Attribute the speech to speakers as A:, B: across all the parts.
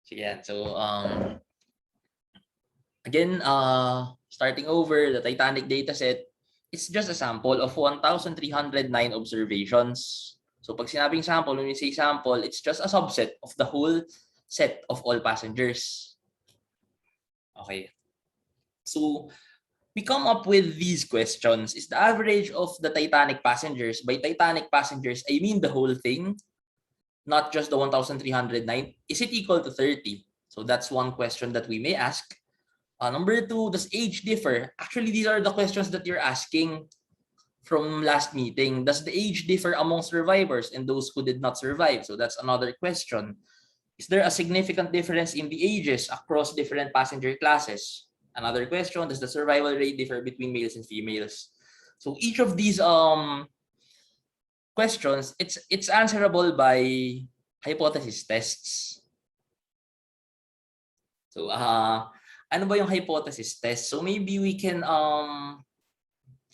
A: Sige yan. So, again, starting over, the Titanic dataset, it's just a sample of 1,309 observations. So pag sinabing sample, when we say sample, it's just a subset of the whole set of all passengers. Okay. So we come up with these questions. Is the average of the Titanic passengers, by Titanic passengers, I mean the whole thing, not just the 1,309, is it equal to 30? So that's one question that we may ask. Number two, does age differ? Actually, these are the questions that you're asking from last meeting. Does the age differ among survivors and those who did not survive? So that's another question. Is there a significant difference in the ages across different passenger classes? Another question, does the survival rate differ between males and females? So each of these questions, it's answerable by hypothesis tests. So ano ba yung hypothesis test? So maybe we can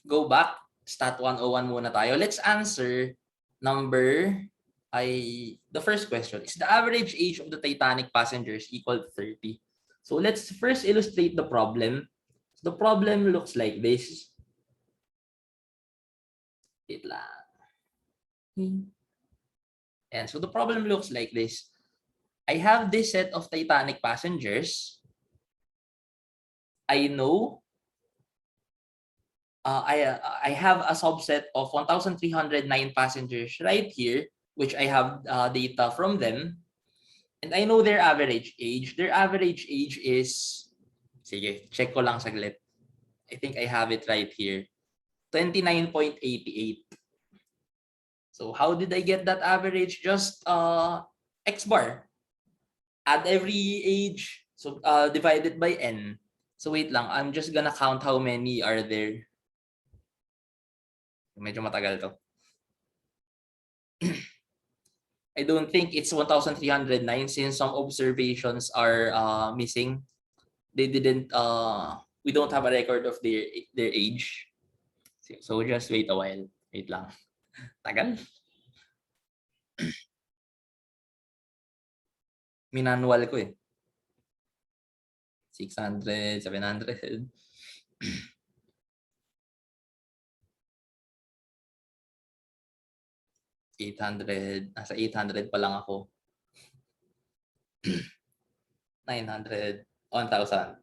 A: go back, stat 101 muna tayo. Let's answer the first question. Is the average age of the Titanic passengers equal to 30? So let's first illustrate the problem. The problem looks like this. Wait lang. And so the problem looks like this. I have this set of Titanic passengers. I know I have a subset of 1,309 passengers right here, which I have data from them. And I know their average age. Their average age is, sige, check ko lang saglit. I think I have it right here. 29.88. So how did I get that average? Just X bar. Add every age, so divided by n. So wait lang, I'm just gonna count how many are there. Medyo matagal to. I don't think it's 1,309 since some observations are missing. They didn't, we don't have a record of their age. So just wait a while. Wait lang. Tagal. Minanual ko eh. 600, 700. 800, nasa 800 pa lang ako. 900, 1,000.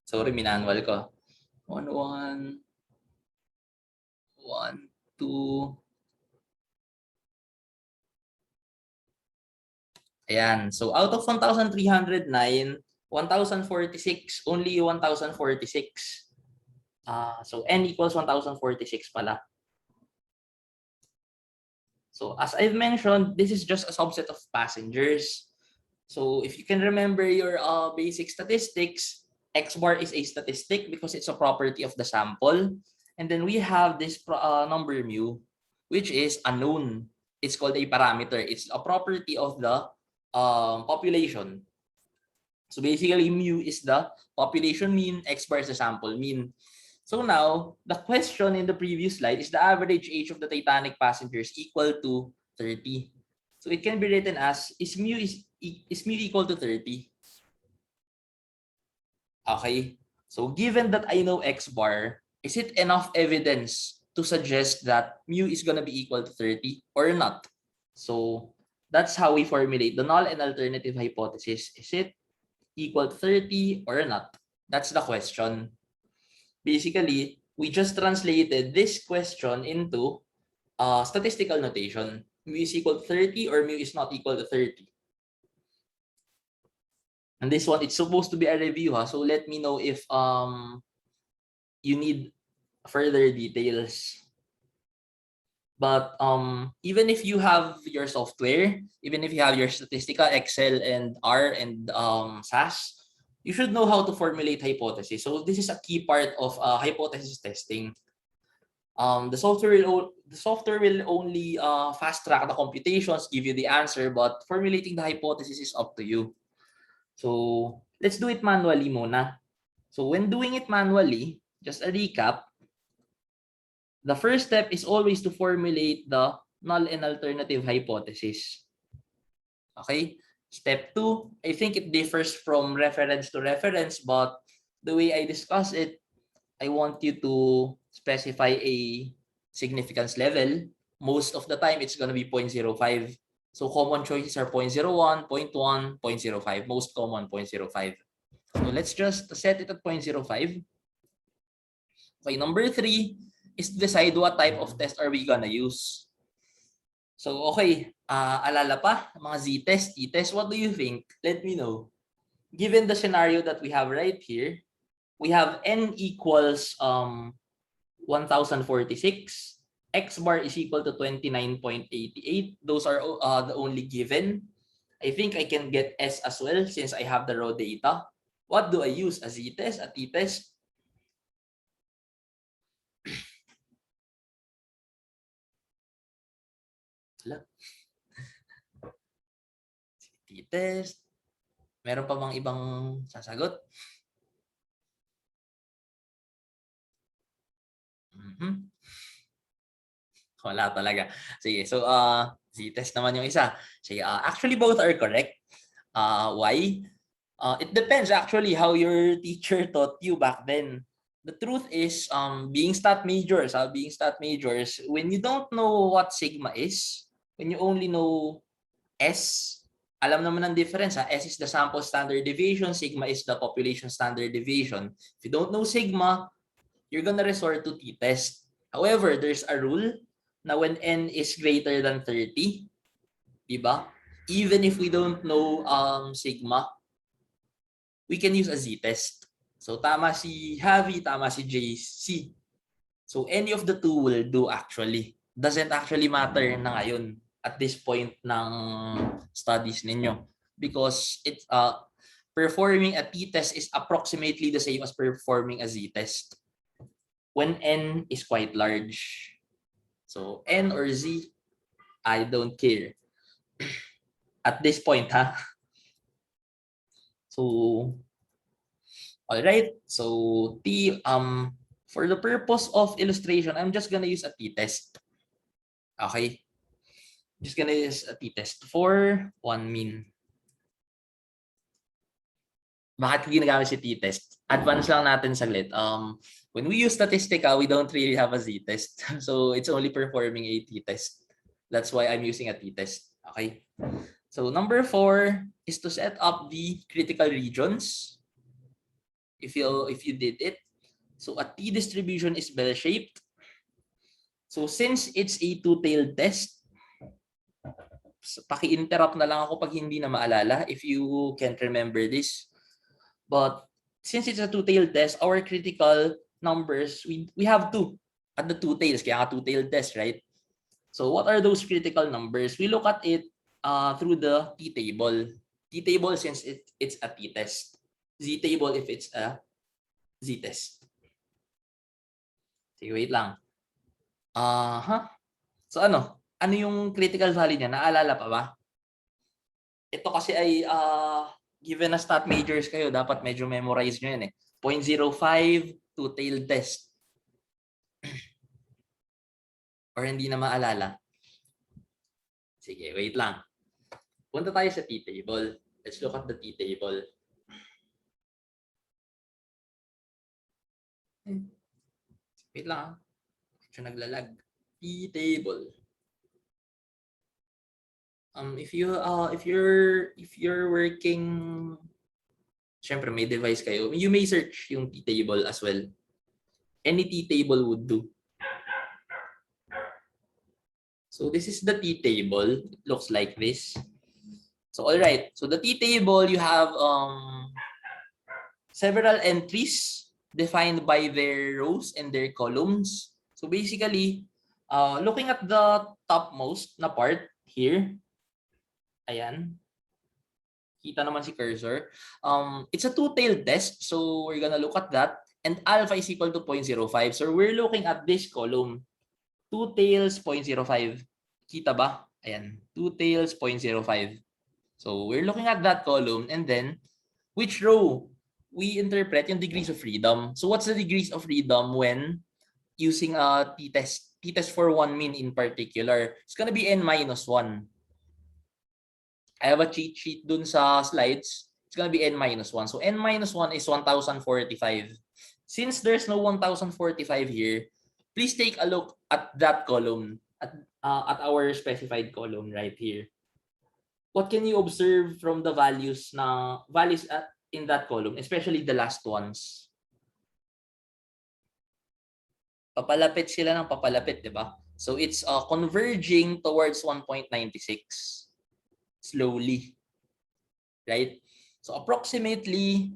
A: Sorry, minanual ko. 1, 2. Ayan. So out of 1,309, 1,046, only 1,046. So n equals 1,046 pala. So as I've mentioned, this is just a subset of passengers. So if you can remember your basic statistics, X bar is a statistic because it's a property of the sample. And then we have this number mu, which is unknown. It's called a parameter. It's a property of the population. So basically mu is the population mean, X bar is the sample mean. So now, the question in the previous slide is the average age of the Titanic passengers equal to 30. So it can be written as, is mu equal to 30? Okay. So given that I know X bar, is it enough evidence to suggest that mu is going to be equal to 30 or not? So that's how we formulate the null and alternative hypothesis. Is it equal to 30 or not? That's the question. Basically, we just translated this question into statistical notation. Mu is equal to 30 or mu is not equal to 30. And this one, it's supposed to be a review, so let me know if you need further details. But even if you have your software, even if you have your Statistica, Excel, and R, and SAS, you should know how to formulate hypotheses. So this is a key part of hypothesis testing. The software will only fast track the computations, give you the answer, but formulating the hypothesis is up to you. So let's do it manually muna. So when doing it manually, just a recap, the first step is always to formulate the null and alternative hypothesis. Okay? Step 2, I think it differs from reference to reference, but the way I discuss it, I want you to specify a significance level. Most of the time, it's going to be 0.05. So common choices are 0.01, 0.1, 0.05. Most common, 0.05. So let's just set it at 0.05. Okay, number 3 is decide what type of test are we gonna use. So okay, alala pa, mga z-test, t-test, what do you think? Let me know. Given the scenario that we have right here, we have n equals 1046, x bar is equal to 29.88. Those are the only given. I think I can get S as well since I have the raw data. What do I use? A z-test, a t-test? T-test. Meron pa bang ibang sasagot? Wala talaga. Sige, so z-test naman yung isa. Sige, actually both are correct. Why? It depends actually how your teacher taught you back then. The truth is, being stat majors, when you don't know what sigma is, when you only know S, alam naman ang difference. S is the sample standard deviation, sigma is the population standard deviation. If you don't know sigma, you're gonna resort to t-test. However, there's a rule na when n is greater than 30, diba? Even if we don't know sigma, we can use a z-test. So tama si Javi, tama si JC. So any of the two will do actually. Doesn't actually matter na ngayon at this point ng studies ninyo. Because it's performing a t-test is approximately the same as performing a z-test when n is quite large. So n or z, I don't care. At this point, ha? So, all right. So T, for the purpose of illustration, I'm just gonna use a t-test. Okay? Just gonna use a t-test for 1 min. Bakit ginagamit si t-test? Advance lang natin saglit. When we use Statistica, we don't really have a z-test. So it's only performing a t-test. That's why I'm using a t-test. Okay? So number 4 is to set up the critical regions. If you did it. So a t distribution is bell-shaped. So since it's a two-tailed test, paki-interrupt na lang ako pag hindi na maalala if you can't remember this. But since it's a two-tailed test, our critical numbers, we have two at the two tails. Kaya nga two-tailed test, right? So what are those critical numbers? We look at it through the t-table. T-table since it's a t-test. Z-table if it's a z-test. Sige, wait lang. So ano yung critical value niya? Naalala pa ba? Ito kasi ay given na stat majors kayo, dapat medyo memorize nyo yan eh. 0.05 two-tailed test. Or hindi na maalala. Sige, wait lang. Punta tayo sa t-table. Let's look at the t-table. Wait lang. Medyo naglalag. T-table. If you're working, syempre may device kayo, you may search yung t-table as well. Any t-table would do. So this is the t-table. It looks like this. So all right. So the t-table, you have several entries defined by their rows and their columns. So basically, looking at the topmost na part here, ayan. Kita naman si cursor. It's a two-tailed test, so we're gonna look at that. And alpha is equal to 0.05. So we're looking at this column. Two tails, 0.05. Kita ba? Ayan. Two tails, 0.05. So we're looking at that column. And then, which row? We interpret yung degrees of freedom. So what's the degrees of freedom when using a t-test? T-test for 1 min in particular. It's gonna be n minus 1. I have a cheat sheet dun sa slides. It's gonna be n-1. So n-1 is 1045. Since there's no 1045 here, please take a look at that column, at our specified column right here. What can you observe from the values in that column, especially the last ones? Papalapit sila ng papalapit, di ba? So it's converging towards 1.96 slowly, right? So approximately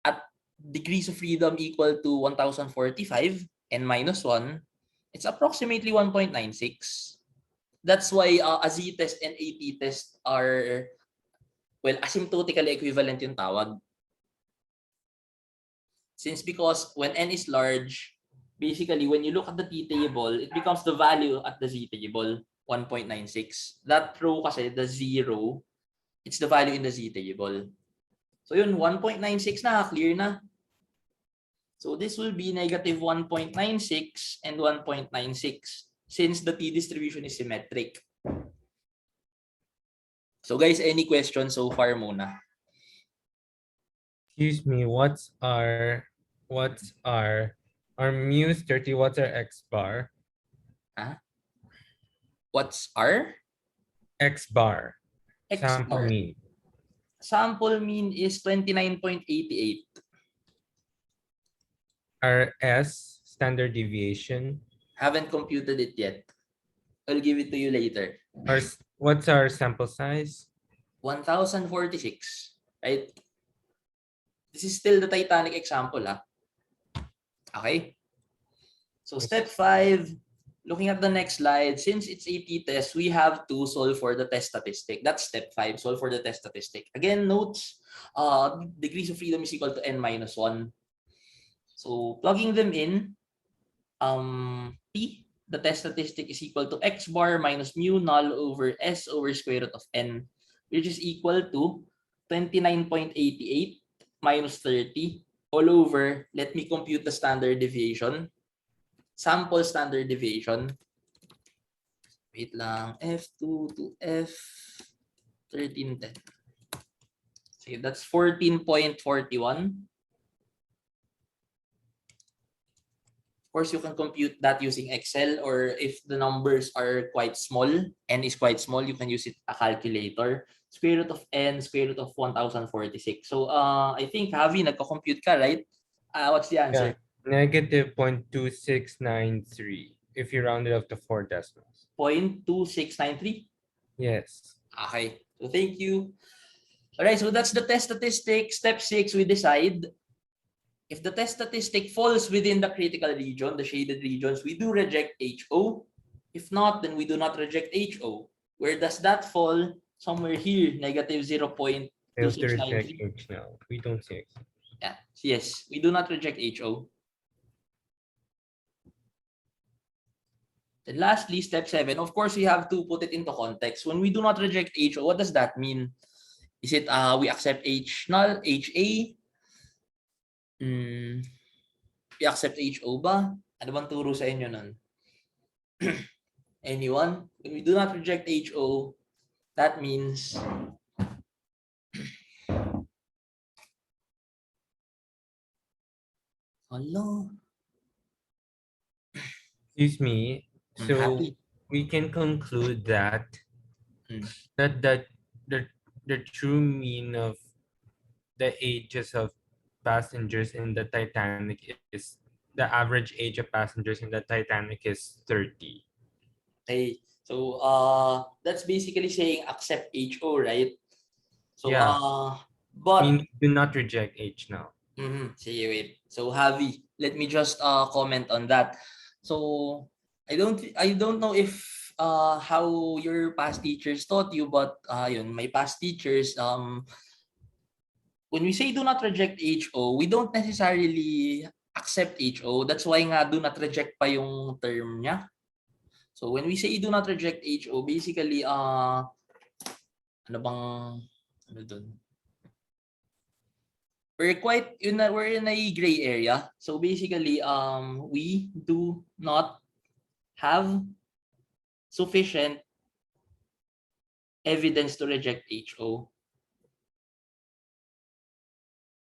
A: at degrees of freedom equal to 1045 n-1, it's approximately 1.96. That's why a z-test and a t-test are, well, asymptotically equivalent yung tawag. Because when n is large, basically when you look at the t-table, it becomes the value at the z-table, 1.96. That row kasi, the 0, it's the value in the z-table. So yun, 1.96 na, clear na. So this will be negative 1.96 and 1.96 since the t distribution is symmetric. So guys, any questions so far muna?
B: Excuse me, what's our mu is 30, what's our x bar?
A: Huh? What's our?
B: X bar.
A: X
B: Sample
A: bar.
B: mean.
A: Sample mean is 29.88.
B: Our S, standard deviation.
A: Haven't computed it yet. I'll give it to you later.
B: What's our sample size?
A: 1046, right? This is still the Titanic example, ha? Okay? So step 5, looking at the next slide, since it's a t-test, we have to solve for the test statistic. That's step 5, solve for the test statistic. Again, notes, degrees of freedom is equal to n-1. So plugging them in, P, the test statistic is equal to x bar minus mu null over S over square root of n, which is equal to 29.88 minus 30 all over, let me compute the standard deviation. Sample standard deviation. Wait lang, F2 to F1310. So that's 14.41. Of course, you can compute that using Excel, or if the numbers are quite small, n is quite small, you can use a calculator. Square root of n, square root of 1046. So I think, Javi, nagko-compute ka, right? What's the answer?
B: Yeah. Negative 0.2693 if you round it up to 4 decimals.
A: 0.2693?
B: Yes.
A: Okay. So thank you. All right, so that's the test statistic. Step 6, we decide if the test statistic falls within the critical region, the shaded regions, we do reject HO. If not, then we do not reject HO. Where does that fall? Somewhere here, negative 0.2693.
B: H now. We don't see X.
A: Yeah. Yes, we do not reject HO. Then lastly, step 7, of course, we have to put it into context. When we do not reject HO, what does that mean? Is it we accept H null, HA? We accept HO ba? Ano bang turo sa inyo nun? Anyone? When we do not reject HO, that means hello.
B: Excuse me. So
A: Happy.
B: we can conclude that that the true mean of the ages of passengers in the Titanic is the average age of passengers in the Titanic is 30.
A: Okay. So that's basically saying accept HO, right? So
B: yeah.
A: but
B: Do not reject H now.
A: Sige, wait. So Javi, let me just comment on that. So I don't know if how your past teachers taught you, but yun, my past teachers, when we say do not reject HO, we don't necessarily accept HO. That's why nga do not reject pa yung term niya. So when we say do not reject HO, basically ano bang ano dun? We're in a gray area. So basically we do not have sufficient evidence to reject HO.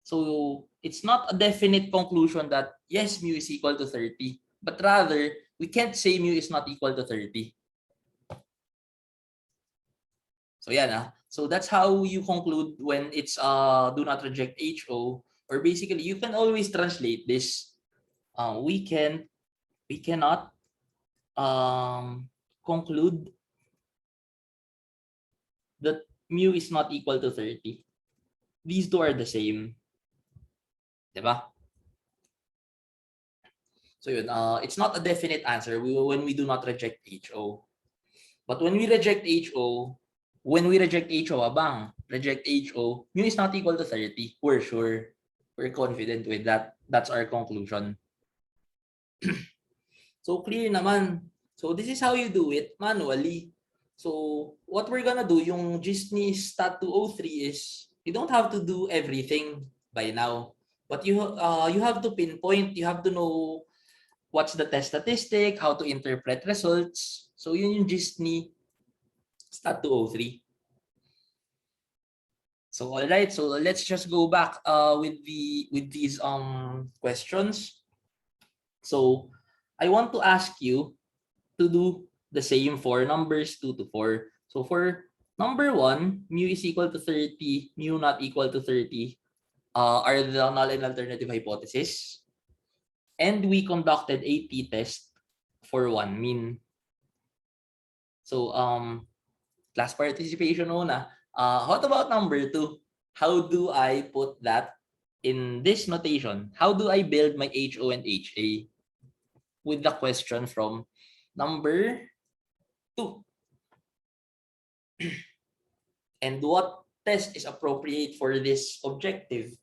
A: So it's not a definite conclusion that yes, mu is equal to 30, but rather we can't say mu is not equal to 30. So yeah, so that's how you conclude when it's do not reject HO, or basically you can always translate this. We cannot conclude that mu is not equal to 30. These two are the same. Diba? So yun, it's not a definite answer when we do not reject HO. But when we reject HO, reject HO, mu is not equal to 30. We're sure. We're confident with that. That's our conclusion. So clear naman. So this is how you do it manually. So what we're gonna do, yung Disney STAT203 is, you don't have to do everything by now. But you have to pinpoint, you have to know what's the test statistic, how to interpret results. So yun yung Disney STAT203. So all right, so let's just go back with these questions. So I want to ask you to do the same for numbers 2 to 4. So for number 1, mu is equal to 30, mu not equal to 30 are the null and alternative hypothesis. And we conducted a t-test for 1 mean. So class participation muna. What about number 2? How do I put that in this notation? How do I build my HO and HA with the question from number 2? And what test is appropriate for this objective?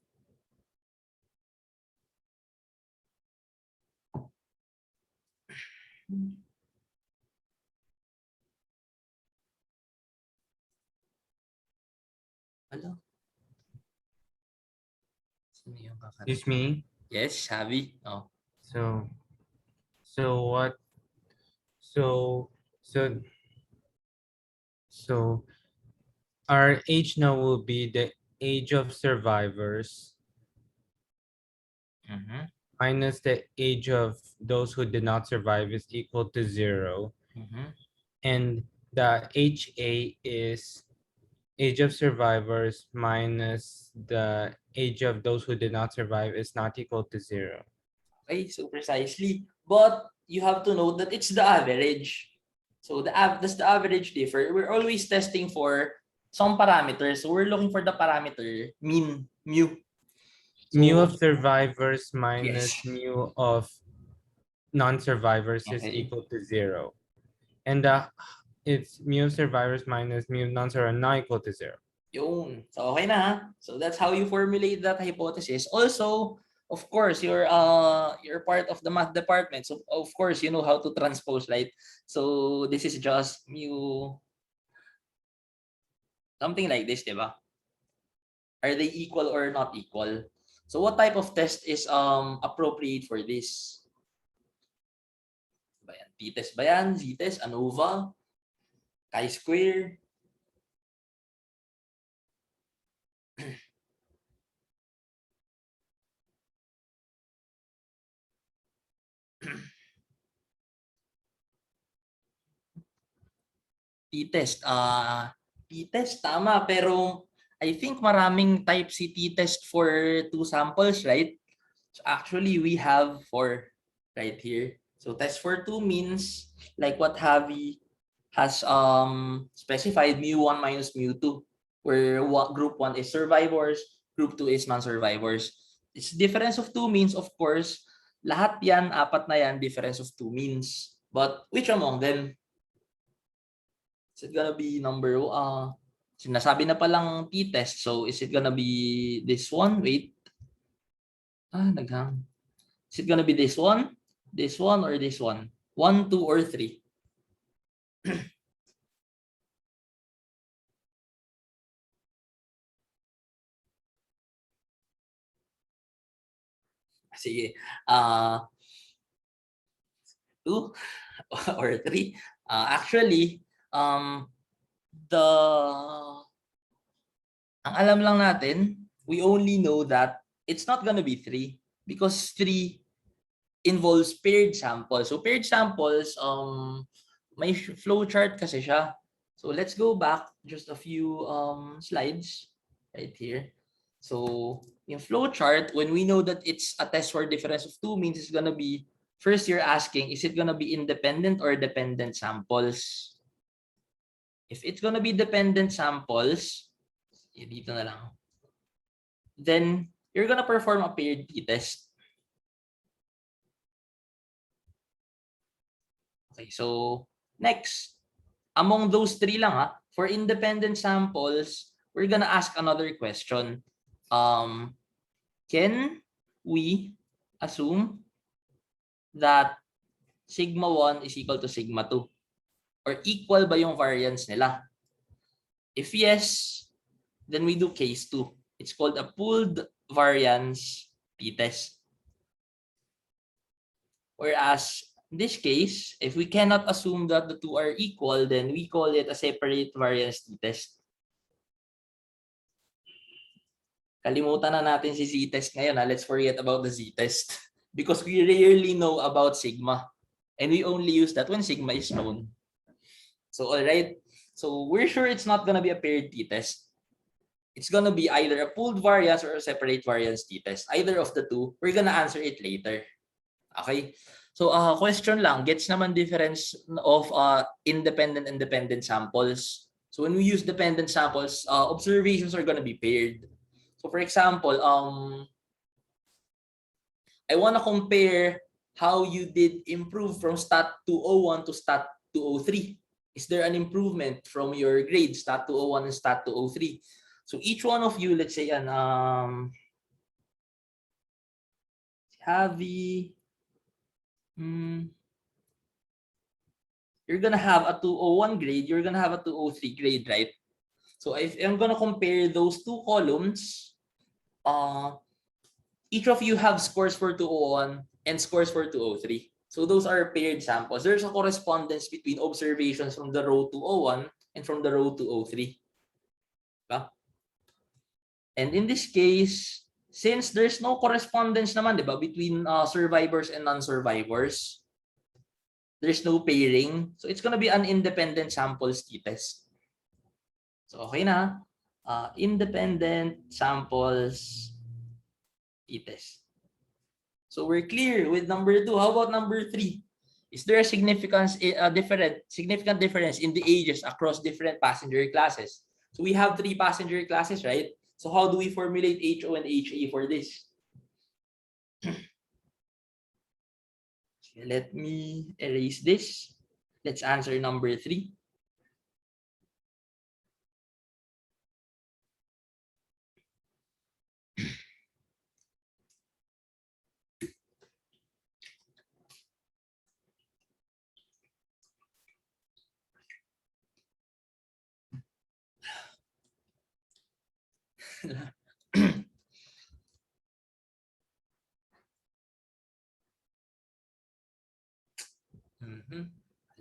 A: Hello?
B: Excuse me.
A: Yes, Shavi. Oh.
B: So what? So so so our age now will be the age of survivors minus the age of those who did not survive is equal to 0. And the HA is age of survivors minus the age of those who did not survive is not equal to 0.
A: Okay, so precisely. But you have to note that it's the average. So does the average differ? We're always testing for some parameters. So we're looking for the parameter mean, mu. So,
B: Mu of survivors minus
A: yes.
B: mu of non-survivors is
A: Okay.
B: equal to 0. And it's mu of survivors minus mu of non-survivors not equal to 0.
A: Yun. So okay na. So that's how you formulate that hypothesis. Also, of course, you're part of the math department. So of course, you know how to transpose, right? So this is just mu something like this, diba? Are they equal or not equal? So what type of test is appropriate for this? T-test ba yan? Z-test? ANOVA? Chi-square? T-test. T-test, tama. Pero I think maraming type C t-test for 2 samples, right? So actually, we have 4 right here. So test for 2 means like what Javi has specified, mu1 minus mu2, where group 1 is survivors, group 2 is non-survivors. It's difference of 2 means, of course, lahat yan, apat na yan, difference of 2 means. But which among them? Is it gonna be number sinasabi na palang t-test, so is it gonna be this one? Wait. Naghang. Is it gonna be this one, or this one? 1, 2, or 3? Sige. 2 or 3? Actually, ang alam lang natin, we only know that it's not gonna be 3 because 3 involves paired samples. So paired samples, may flow chart kasi siya. So let's go back just a few slides right here. So in flow chart, when we know that it's a test for difference of 2 means it's gonna be, first you're asking, is it gonna be independent or dependent samples? If it's gonna be dependent samples, dito na lang, then you're gonna perform a paired t-test. Okay, so next, among those 3 lang for independent samples, we're gonna ask another question. Can we assume that sigma 1 is equal to sigma 2? Or equal ba yung variance nila? If yes, then we do case 2. It's called a pooled variance t-test. Whereas in this case, if we cannot assume that the 2 are equal, then we call it a separate variance t-test. Kalimutan na natin si z-test ngayon. Let's forget about the z-test because we rarely know about sigma. And we only use that when sigma is known. So, all right. So, we're sure it's not going to be a paired t-test. It's going to be either a pooled variance or a separate variance t-test. Either of the two, we're going to answer it later. Okay? So, question lang, gets naman difference of independent and dependent samples. So, when we use dependent samples, observations are going to be paired. So, for example, I want to compare how you did improve from stat 201 to stat 203. Is there an improvement from your grade, stat 201 and stat 203? So each one of you, let's say, Javi, you're gonna have a 201 grade, you're gonna have a 203 grade, right? So if I'm gonna compare those two columns, each of you have scores for 201 and scores for 203. So those are paired samples. There's a correspondence between observations from the row 201 and from the row 203. Okay? And in this case, since there's no correspondence naman, di ba, between survivors and non-survivors, there's no pairing. So it's gonna be an independent samples t-test. So okay na. Independent samples t-test. So we're clear with number 2. How about number 3? Is there a significant difference in the ages across different passenger classes? So we have 3 passenger classes, right? So how do we formulate HO and HA for this? Let me erase this. Let's answer number 3.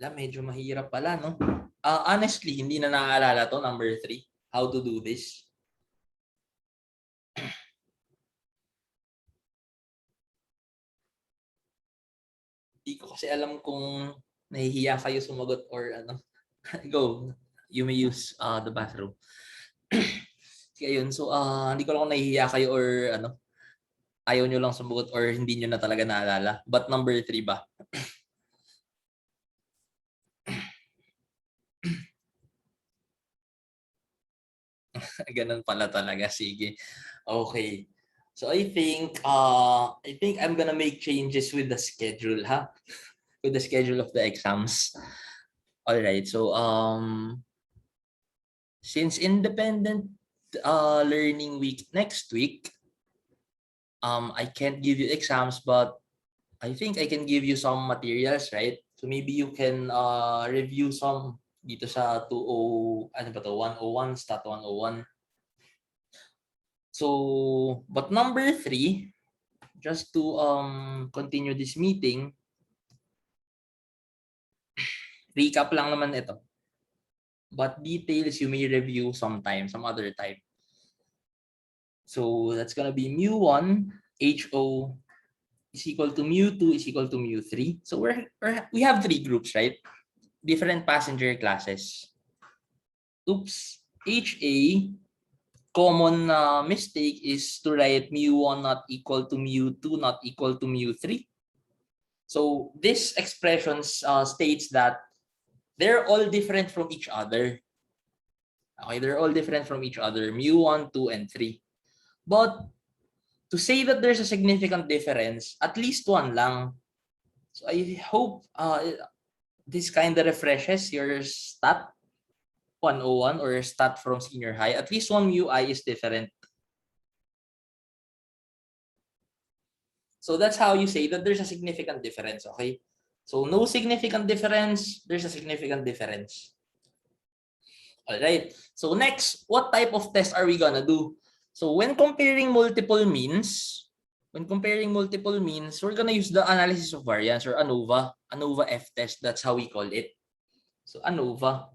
A: Alam, medyo mahirap pala, no? Honestly, hindi na naaalala to, number 3. How to do this. Hindi ko kasi alam kung nahihiya kayo sumagot or ano. Go. You may use the bathroom. Kaya yun. So, hindi ko lang kung nahihiya kayo or ano, ayaw nyo lang sumagot or hindi nyo na talaga naalala. But number 3 ba? Ganun pala talaga. Sige. Okay. So I think I'm gonna make changes with the schedule, with the schedule of the exams. All right. So since independent learning week next week, I can't give you exams, but I think I can give you some materials, right? So maybe you can review some dito sa 101 stat 101. So, but number 3, just to continue this meeting, recap lang naman ito. but details you may review sometime, some other time. So that's gonna be mu1 HO is equal to mu2 is equal to mu3. So we have three groups, right? Different passenger classes. Oops. HA, common mistake is to write mu1 not equal to mu2 not equal to mu3. So this expression states that they're all different from each other. Okay, they're all different from each other, mu1, 2, and 3. But to say that there's a significant difference, at least one lang. So I hope this kind of refreshes your stat 101 or stat from senior high. At least one mu I is different. So that's how you say that there's a significant difference, okay? So no significant difference, there's a significant difference. All right. So next, what type of test are we gonna do? So when comparing multiple means, we're gonna use the analysis of variance or ANOVA F test. That's how we call it. So ANOVA.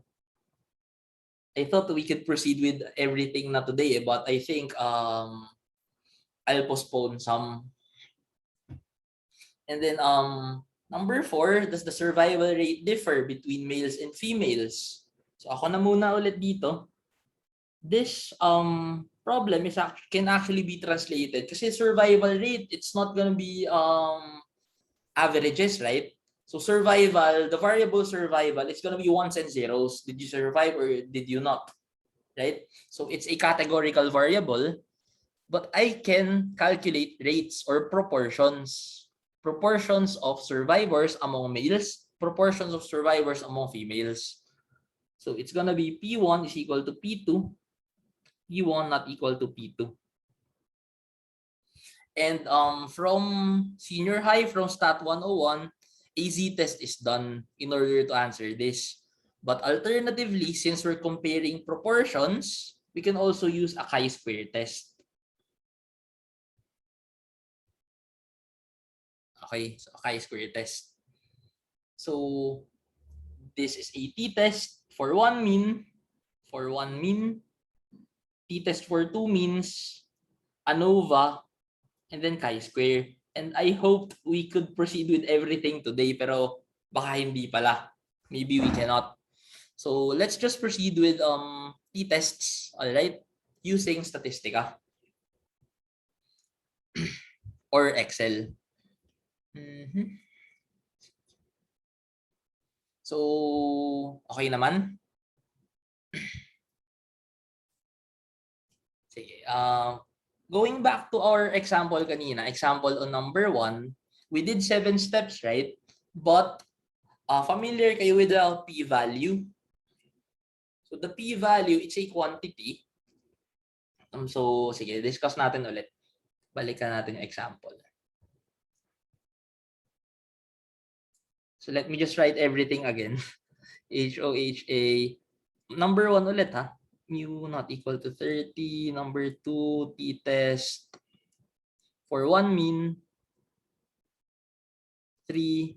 A: I thought we could proceed with everything not today, but I think I'll postpone some. And then number 4, does the survival rate differ between males and females? So ako na muna ulit dito. This problem can actually be translated kasi survival rate, it's not gonna be averages, right? So survival, the variable survival, it's gonna be ones and zeros. Did you survive or did you not? Right? So it's a categorical variable, but I can calculate rates or proportions. Proportions of survivors among males, proportions of survivors among females. So it's gonna be P1 is equal to P2, P1 not equal to P2. And from senior high, from Stat 101, a z-test is done in order to answer this. But alternatively, since we're comparing proportions, we can also use a chi-square test. Okay, so a chi-square test. So this is a t-test for one mean, t-test for two means, ANOVA, and then chi-square. And I hoped we could proceed with everything today, pero baka hindi pala. Maybe we cannot. So let's just proceed with t-tests, all right, using Statistica or Excel. So okay naman. Sige. Going back to our example kanina, example on number 1, we did 7 steps, right? But familiar kayo with the p-value? So the p-value, it's a quantity. So sige, discuss natin ulit. Balikan natin yung example. So let me just write everything again. HOHA. Number 1 ulit ha. Mu not equal to 30. Number 2, t-test. For 1 mean, 3.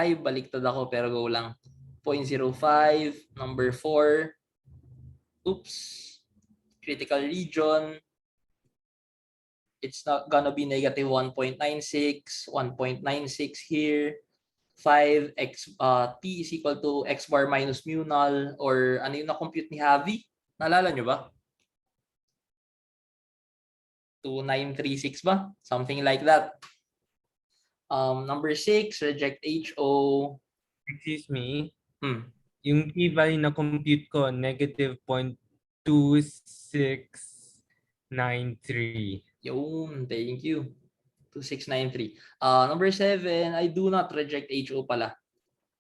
A: Ay, baliktad ako pero go lang. 0.05. Number 4. Oops. Critical region. It's not gonna be negative 1.96. 1.96 here. 5 t is equal to x bar minus mu null, or ano yung na-compute ni Javi? Naalala nyo ba? 2936 ba? Something like that. Number 6, reject HO.
B: Excuse me. Yung p-value na compute ko, negative 0.2693.
A: Yun, thank you. 2693. Number 7, I do not reject HO pala.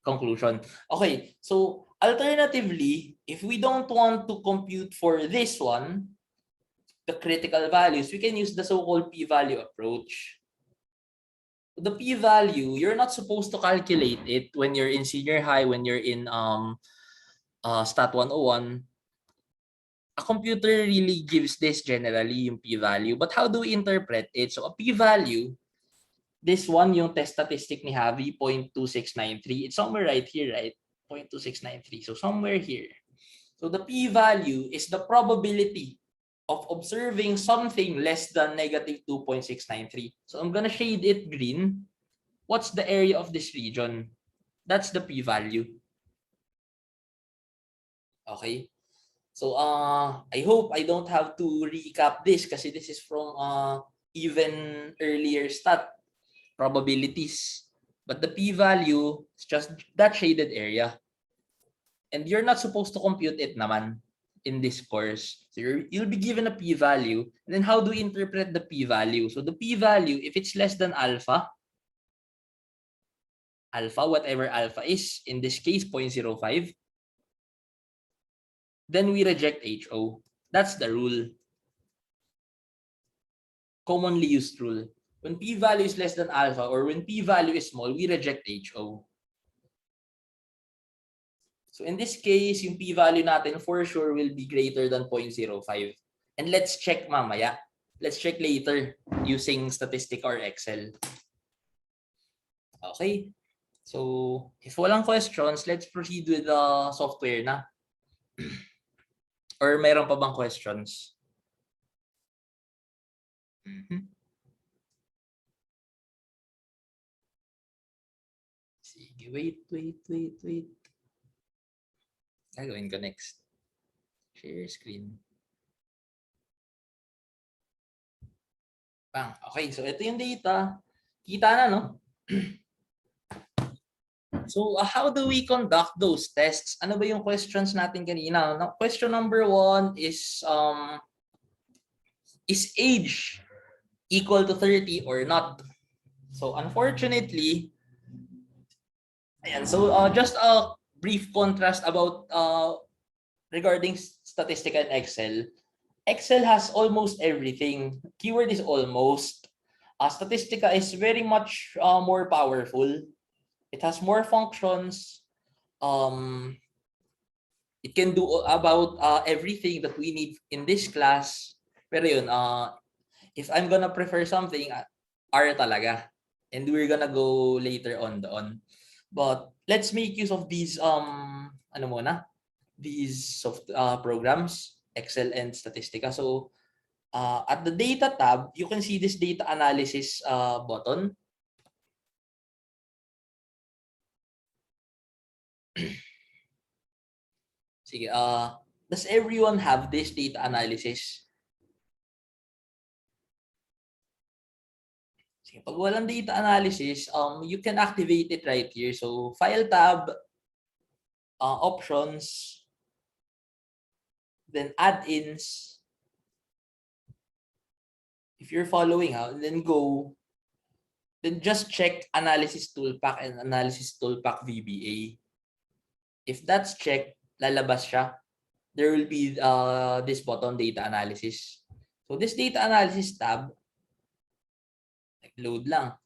A: Conclusion. Okay, so alternatively, if we don't want to compute for this one, the critical values, we can use the so-called p-value approach. The p-value, you're not supposed to calculate it when you're in senior high, when you're in Stat 101. A computer really gives this generally, yung p-value. But how do we interpret it? So a p-value, this one, yung test statistic ni Javi, 0.2693. It's somewhere right here, right? 0.2693. So somewhere here. So the p-value is the probability of observing something less than negative 2.693. So I'm gonna shade it green. What's the area of this region? That's the p-value. Okay. So I hope I don't have to recap this kasi this is from even earlier stat probabilities. But the p-value is just that shaded area. And you're not supposed to compute it naman in this course. So you'll be given a p-value. And then how do we interpret the p-value? So the p-value, if it's less than alpha, whatever alpha is, in this case 0.05, then we reject HO. That's the rule. Commonly used rule. When p-value is less than alpha or when p-value is small, we reject HO. So in this case, yung p-value natin for sure will be greater than 0.05. And let's check mamaya. Let's check later using Statistica or Excel. Okay. So if walang questions, let's proceed with the software na. Or meron pa bang questions? Sige, wait. Gagawin ko next. Share screen. Bang. Okay, so ito yung data. Kita na, no? So, how do we conduct those tests? Ano ba yung questions natin kanina? Now, question number 1 is age equal to 30 or not? So, unfortunately, ayan, so just a brief contrast about regarding Statistica and Excel. Excel has almost everything. Keyword is almost. Statistica is very much more powerful. It has more functions. It can do about everything that we need in this class. Pero yun, if I'm gonna prefer something, R talaga. And we're gonna go later on doon. But let's make use of these these programs, Excel and Statistica. So at the data tab, you can see this data analysis button. Sige, does everyone have this data analysis? Sige, pag walang data analysis, you can activate it right here. So file tab, options, then add-ins. If you're following out, then go. Then just check analysis toolpack and analysis toolpack VBA. If that's checked, lalabas siya. There will be this button, data analysis. So this data analysis tab, load lang.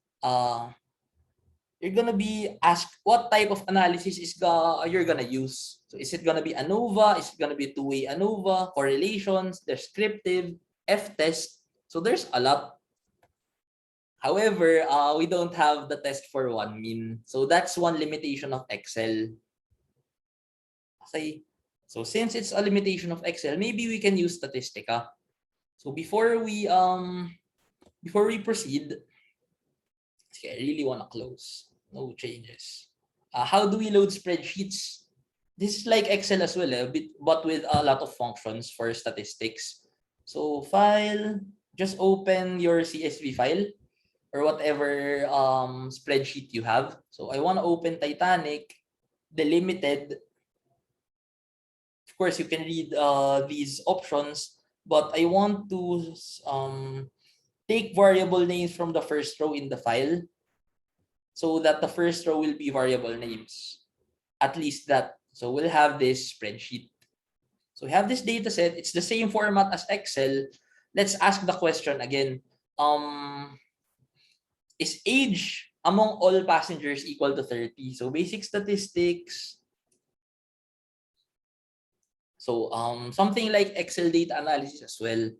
A: You're gonna be asked what type of analysis is you're gonna use. So is it gonna be ANOVA? Is it gonna be two-way ANOVA? Correlations, descriptive, F-test. So there's a lot. However, we don't have the test for 1 min. So that's one limitation of Excel. Okay. So since it's a limitation of Excel, maybe we can use Statistica. So before we proceed, I really want to close. No changes. How do we load spreadsheets? This is like Excel as well, but with a lot of functions for statistics. So file, just open your CSV file or whatever spreadsheet you have. So I want to open Titanic, delimited. Of course, you can read these options, but I want to take variable names from the first row in the file so that the first row will be variable names. At least that. So we'll have this spreadsheet. So we have this data set. It's the same format as Excel. Let's ask the question again. Is age among all passengers equal to 30? So basic statistics. So something like Excel data analysis as well.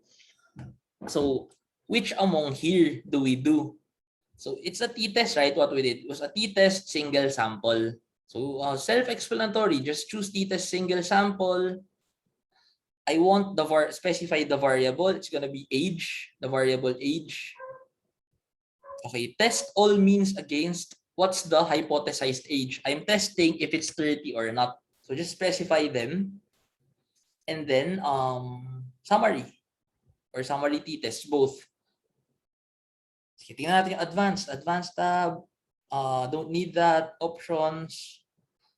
A: So which among here do we do? So it's a t-test, right? What we did was a t-test single sample. So self-explanatory, just choose t-test single sample. I want the specify the variable. It's gonna be age, the variable age. Okay, test all means against what's the hypothesized age. I'm testing if it's 30 or not. So just specify them. And then summary or summary t-test, both. Sige, tingnan natin yung advanced. Advanced tab. Don't need that. Options.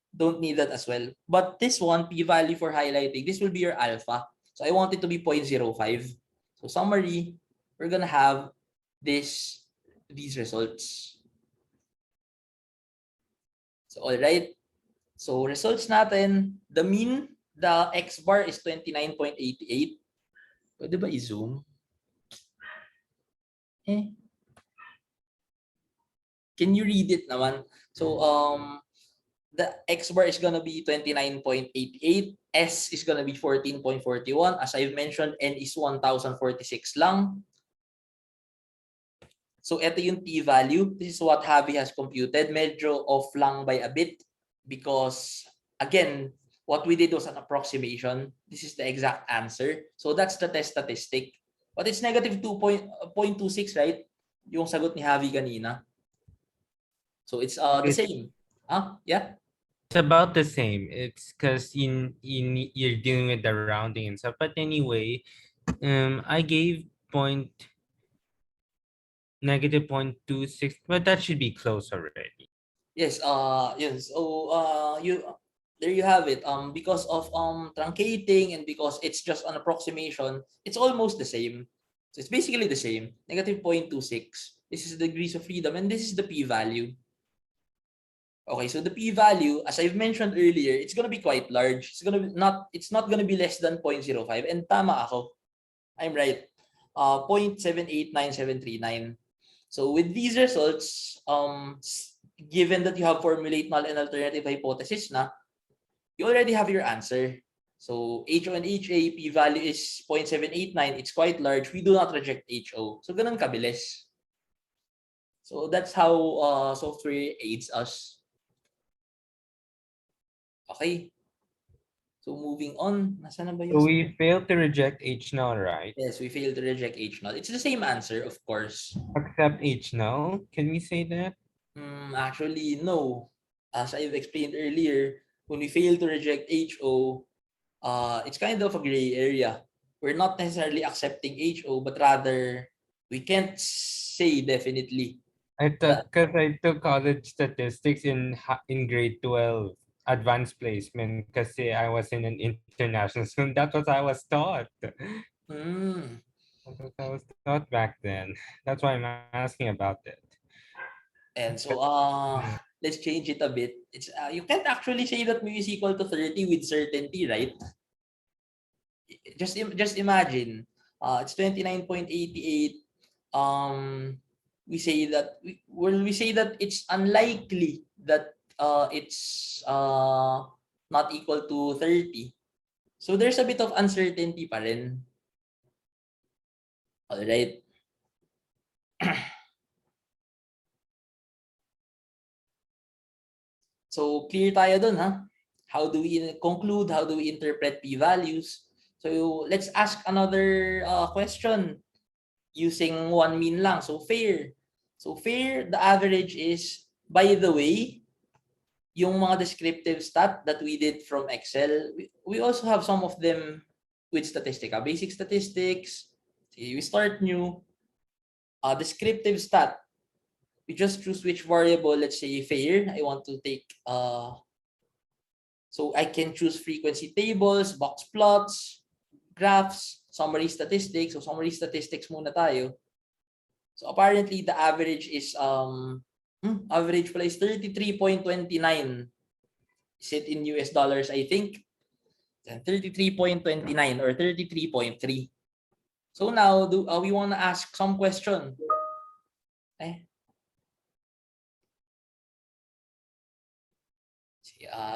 A: Don't need that as well. But this one, p-value for highlighting, this will be your alpha. So I want it to be 0.05. So summary, we're gonna have these results. So all right. So results natin, the mean, the X bar is 29.88. Pwede ba i-zoom? Can you read it naman? So the X bar is gonna be 29.88. S is gonna be 14.41. As I've mentioned, N is 1046 lang. So ito yung p-value. This is what Javi has computed. Medyo off lang by a bit because, again, what we did was an approximation. This is the exact answer. So that's the test statistic. But it's negative 2.26, right? Yung sagot ni Javi kanina. So it's the same. Yeah?
B: It's about the same. It's because you're dealing with the rounding and stuff. But anyway, I gave negative 0.26, but that should be close already.
A: Yes, yes. So there you have it. Because of truncating and because it's just an approximation, it's almost the same. So it's basically the same. Negative 0.26. This is the degrees of freedom and this is the p-value. Okay, so the p-value, as I've mentioned earlier, it's gonna be quite large. It's not gonna be less than 0.05. And tama ako. I'm right. 0.789739. So with these results, given that you have formulate null and alternative hypothesis na, you already have your answer. So HO and HA, p-value is 0.789. It's quite large. We do not reject HO. So ganun kabilis. So that's how software aids us. Okay. So moving on. Nasaan na ba
B: So we failed to reject H null, right?
A: Yes, we failed to reject H null. It's the same answer, of course.
B: Accept H null. Can we say that?
A: Actually, no. As I've explained earlier, when we fail to reject HO, it's kind of a gray area. We're not necessarily accepting HO, but rather we can't say definitely.
B: Because I took college statistics in grade 12, advanced placement, because I was in an international school. That's what I was taught. That's what I was taught back then. That's why I'm asking about it.
A: And so let's change it a bit. It's you can't actually say that mu is equal to 30 with certainty, right? Just imagine, it's 29.88. We say that we say that it's unlikely that it's not equal to 30. So there's a bit of uncertainty pa rin. All right. So clear tayo dun, ha? How do we conclude? How do we interpret p-values? So let's ask another question using one mean lang. So fair. So fair, the average is, by the way, yung mga descriptive stat that we did from Excel, we also have some of them with Statistica. Basic statistics, we start new. Descriptive stat, we just choose which variable. Let's say fair, I want to take, so I can choose frequency tables, box plots, graphs, summary statistics. So summary statistics muna tayo. So apparently the average is average pala is 33.29. Is it in US dollars, I think? 33.29 or 33.3. So now we want to ask some question.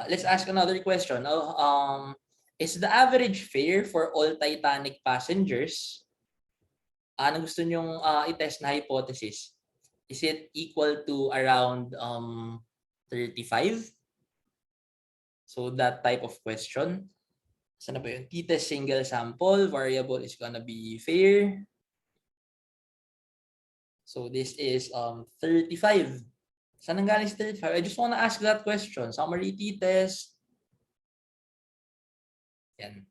A: Let's ask another question. Is the average fare for all Titanic passengers, ano gusto nyong i-test na hypothesis? Is it equal to around 35? So that type of question. Saan na ba yun? T-test single sample, variable is gonna be fair. So this is 35. Saan nanggaling si 35? I just wanna ask that question. Summary t-test. Yan.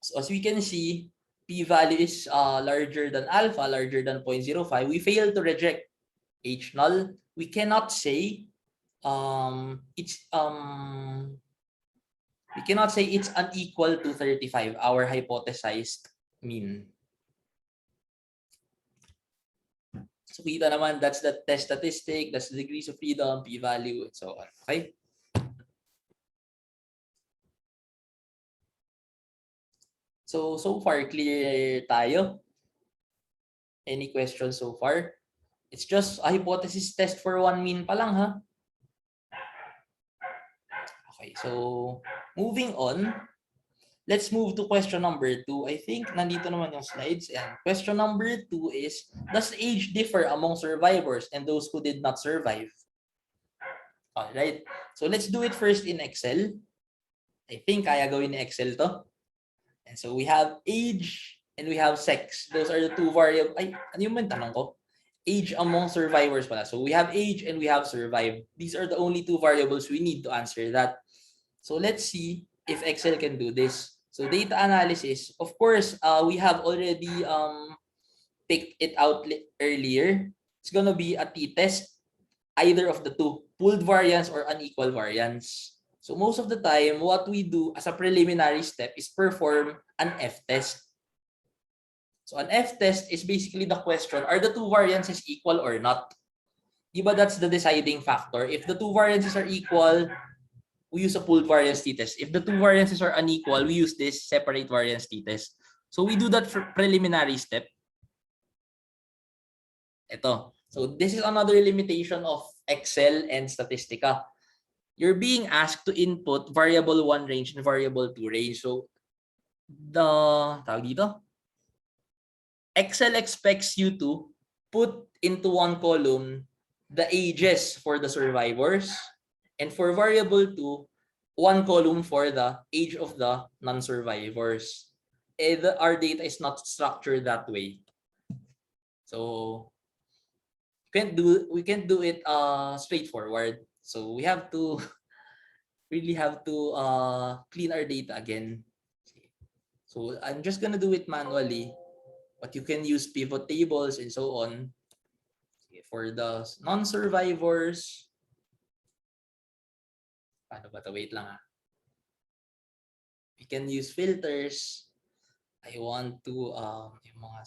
A: So as we can see, p-value is larger than alpha, larger than 0.05. We fail to reject H null. We cannot say we cannot say it's unequal to 35, our hypothesized mean. So kita naman, that's the test statistic, that's the degrees of freedom, p-value, and so on. Okay? So far, clear tayo? Any questions so far? It's just a hypothesis test for one mean pa lang, ha? Okay, so moving on, let's move to question number 2. I think nandito naman yung slides. And question number 2 is, does age differ among survivors and those who did not survive? Alright, so let's do it first in Excel. I think kaya gawin ni Excel to. And so we have age and we have sex. Those are the two variables. Ay, ano yung tanong ko? Age among survivors pala. So we have age and we have survive. These are the only two variables we need to answer that. So let's see if Excel can do this. So data analysis, of course, we have already picked it out earlier. It's gonna be a t-test, either of the two, pooled variance or unequal variance. So most of the time, what we do as a preliminary step is perform an F-test. So an F-test is basically the question, are the two variances equal or not? Diba that's the deciding factor? If the two variances are equal, we use a pooled variance t-test. If the two variances are unequal, we use this separate variance t-test. So we do that for preliminary step. Ito. So this is another limitation of Excel and Statistica. You're being asked to input variable 1 range and variable 2 range. So tawag dito, Excel expects you to put into one column the ages for the survivors, and for variable 2, one column for the age of the non-survivors. Our data is not structured that way. So we can't do it straightforward. So we have to really have to clean our data again. So I'm just gonna do it manually, but you can use pivot tables and so on. For the non-survivors, paano ba ito? Wait lang ha. We can use filters. I want to yung mga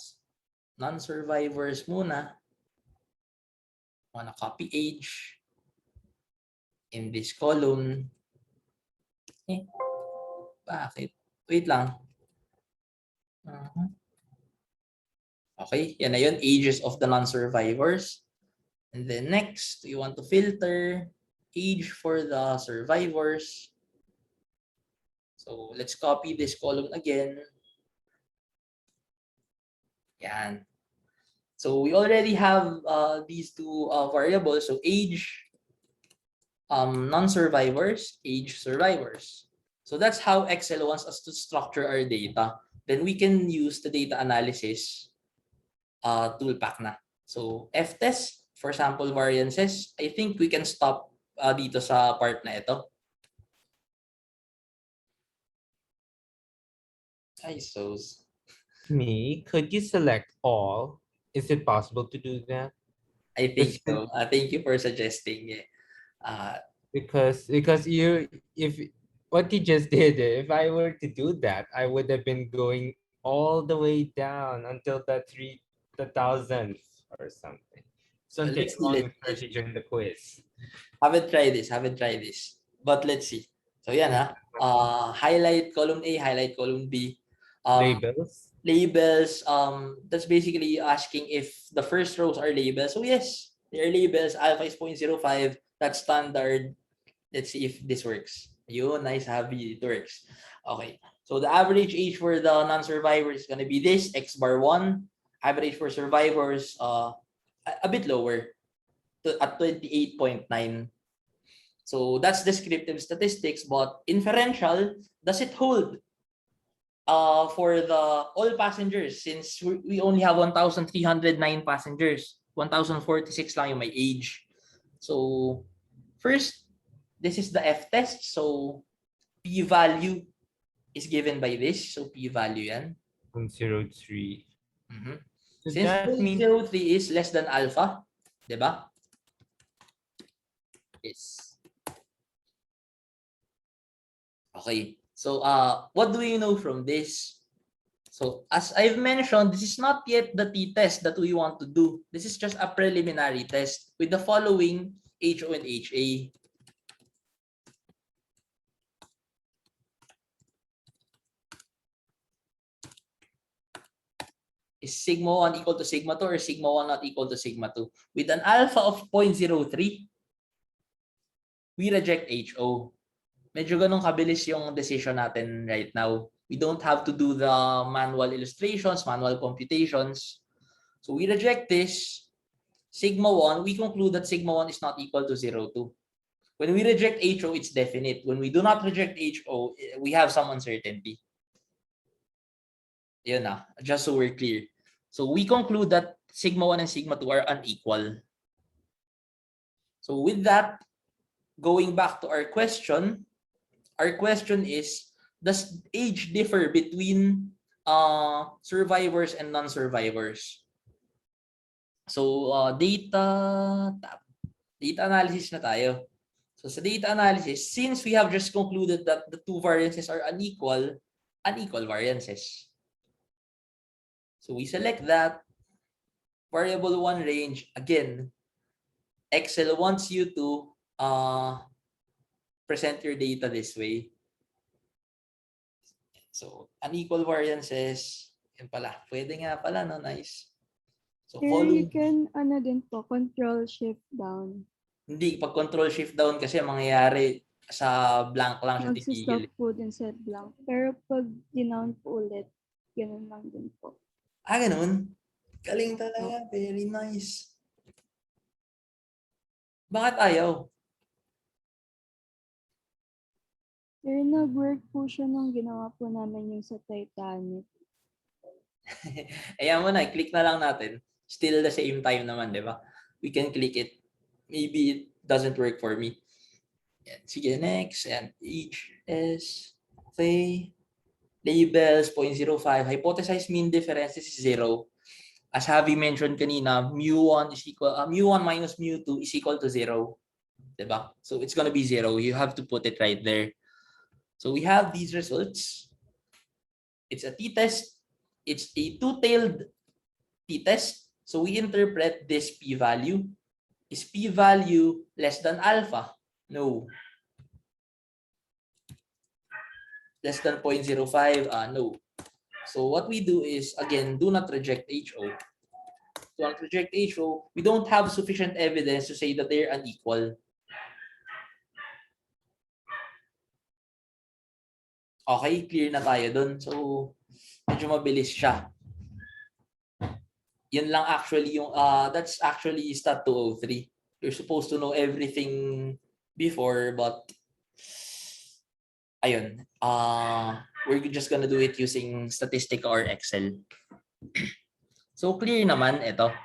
A: non-survivors muna. I wanna copy age in this column. Bakit? Wait lang. Okay, yan na yun, ages of the non-survivors. And then next, we want to filter age for the survivors. So let's copy this column again. Yan. So we already have these two variables. So age, non-survivors, age survivors. So that's how Excel wants us to structure our data. Then we can use the data analysis toolpack na. So F-test for sample variances, I think we can stop dito sa part na ito.
B: Could you select all? Is it possible to do that?
A: I think so. Thank you for suggesting.
B: Because what you just did, if I were to do that, I would have been going all the way down until the 1,000th or something. Something wrong with strategy during the quiz.
A: Haven't tried this. But let's see. So yan ha. Highlight column A, highlight column B.
B: Labels.
A: Labels. That's basically asking if the first rows are labels. So yes, they are labels. Alpha is 0.05. That's standard. Let's see if this works. Yun, nice, happy, it works. Okay. So the average age for the non-survivors is gonna be this, X bar 1. Average for survivors, a bit lower, at 28.9. So that's descriptive statistics, but inferential, does it hold for the all passengers, since we only have 1,309 passengers, 1,046 lang yung may age. So first, this is the F test. So p-value is given by this. So p-value yan.
B: 0.03. So
A: Since
B: that means
A: 0.03 is less than alpha, diba? Yes. Okay. So what do we know from this? So as I've mentioned, this is not yet the t-test that we want to do. This is just a preliminary test with the following HO and HA. Is sigma 1 equal to sigma 2 or sigma 1 not equal to sigma 2? With an alpha of 0.03, we reject HO. Medyo ganun kabilis yung decision natin right now. We don't have to do the manual illustrations, manual computations. So we reject this. Sigma 1, we conclude that sigma 1 is not equal to 0.2. When we reject HO, it's definite. When we do not reject HO, we have some uncertainty. Yun na, just so we're clear. So we conclude that sigma 1 and sigma 2 are unequal. So with that, going back to our question is, does age differ between survivors and non-survivors? So data analysis na tayo. So sa data analysis, since we have just concluded that the two variances are unequal variances. So we select that variable 1 range. Again, Excel wants you to present your data this way. So unequal variances, yun pala. Pwede nga pala, no? Nice. So
C: you can din po, control shift down.
A: Hindi, pag control shift down kasi mangyayari sa blank lang siya titigil.
C: Mag-stop po din sa blank. Pero pag dinown po ulit, ganun lang din po.
A: Ganun? Galing talaga. Very nice. Bakit ayaw?
C: Pero nag-work po siya nung ginawa po namin yung sa Titanic.
A: Ayan mo na, click na lang natin. Still the same time naman, di ba? We can click it. Maybe it doesn't work for me. Yan. Sige, next. And HS. Okay. Labels, 0.05. Hypothesized mean difference is 0. As Javi mentioned kanina, mu1 is equal, mu1 minus mu2 is equal to 0. Diba? So it's gonna be 0. You have to put it right there. So we have these results. It's a t-test. It's a two-tailed t-test. So we interpret this p-value. Is p-value less than alpha? No. Less than 0.05? No. So what we do is, again, do not reject HO. Do not reject HO. We don't have sufficient evidence to say that they're unequal. Okay, clear na tayo dun. So, medyo mabilis siya. Yun lang actually yung, that's actually STAT203. You're supposed to know everything before, but ayun. We're just gonna do it using Statistica or Excel. So, clear naman ito.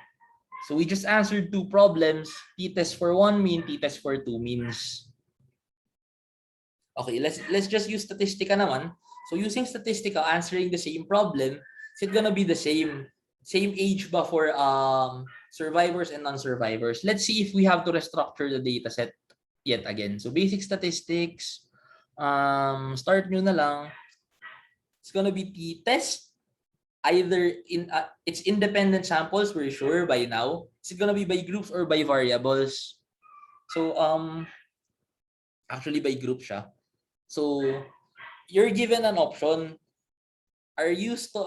A: So, we just answered two problems. T-test for one mean, t-test for two means. Okay, let's just use Statistica naman. So using Statistica, answering the same problem, is it gonna be the same age ba for survivors and non-survivors? Let's see if we have to restructure the data set yet again. So basic statistics, start nyo na lang. It's gonna be t-test. Either in it's independent samples, we're sure by now. Is it gonna be by groups or by variables? So actually by group siya. So you're given an option. Are used to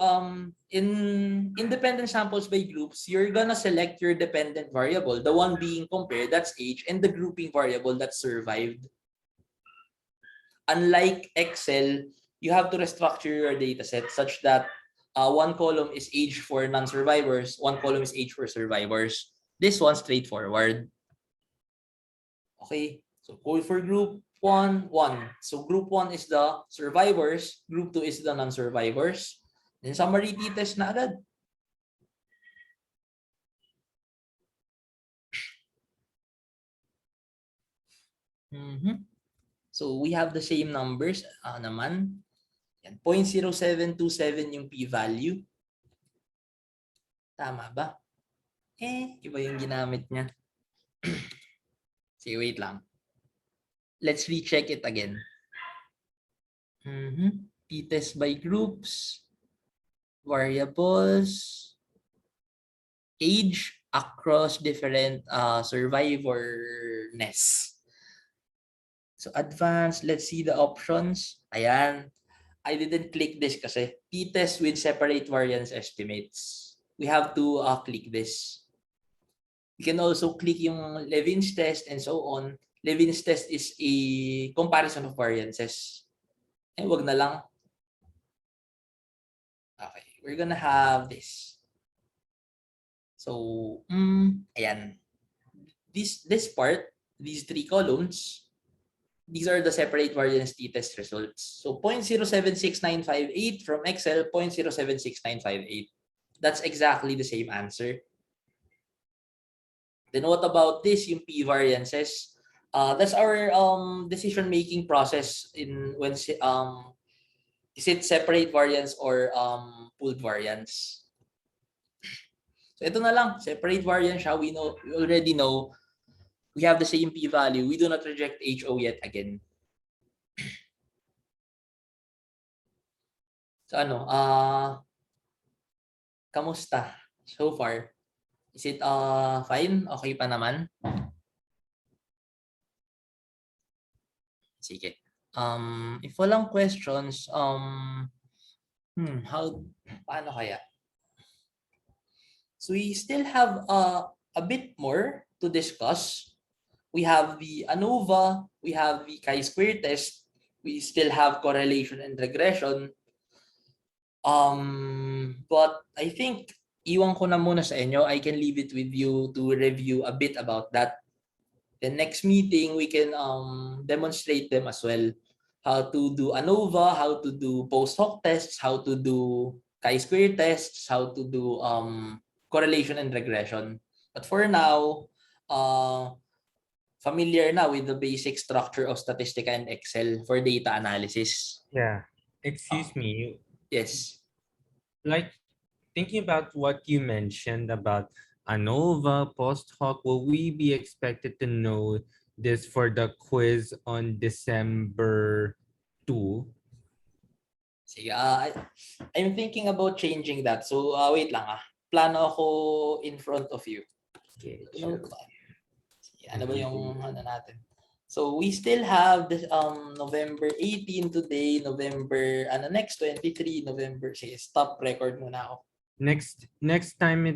A: in independent samples by groups, you're gonna select your dependent variable, the one being compared, that's age, and the grouping variable that survived. Unlike Excel, you have to restructure your data set such that one column is age for non-survivors, one column is age for survivors. This one's straightforward. Okay. So for group 1, 1. So group 1 is the survivors, group 2 is the non-survivors. Then summary t-test na agad. So we have the same numbers naman. Yan, 0.0727 yung p-value. Tama ba? Iba yung ginamit niya. Sige, wait lang. Let's recheck it again. T-test by groups, variables, age across different survivorness. So advanced, let's see the options. Ayan. I didn't click this kasi t-test with separate variance estimates. We have to click this. You can also click yung Levin's test and so on. Levin's test is a comparison of variances. Wag na lang. Okay, we're gonna have this. So, ayan. This part, these 3 columns, these are the separate variance t-test results. So 0.076958 from Excel, 0.076958. That's exactly the same answer. Then what about this, yung p-variances? That's our decision-making process in when is it separate variance or pooled variance? So ito na lang, separate variance siya. We already know we have the same p-value. We do not reject HO yet again. So ano, kamusta so far? Is it fine? Okay pa naman? Sige. If walang questions, paano kaya? So we still have a bit more to discuss. We have the ANOVA, we have the chi-square test, we still have correlation and regression. But I think iwan ko na muna sa inyo. I can leave it with you to review a bit about that. The next meeting, we can demonstrate them as well. How to do ANOVA, how to do post-hoc tests, how to do chi-square tests, how to do correlation and regression. But for now, familiar na with the basic structure of Statistica and Excel for data analysis.
B: Yeah. Excuse me.
A: Yes.
B: Like thinking about what you mentioned about ANOVA, post-hoc, will we be expected to know this for the quiz on December 2?
A: Sige, I'm thinking about changing that. So wait lang Plano ako in front of you.
B: Okay,
A: Sige, ano ba yung ano natin? So we still have this November 18 today, November next 23 November. Sige, stop record muna ako.
B: Next time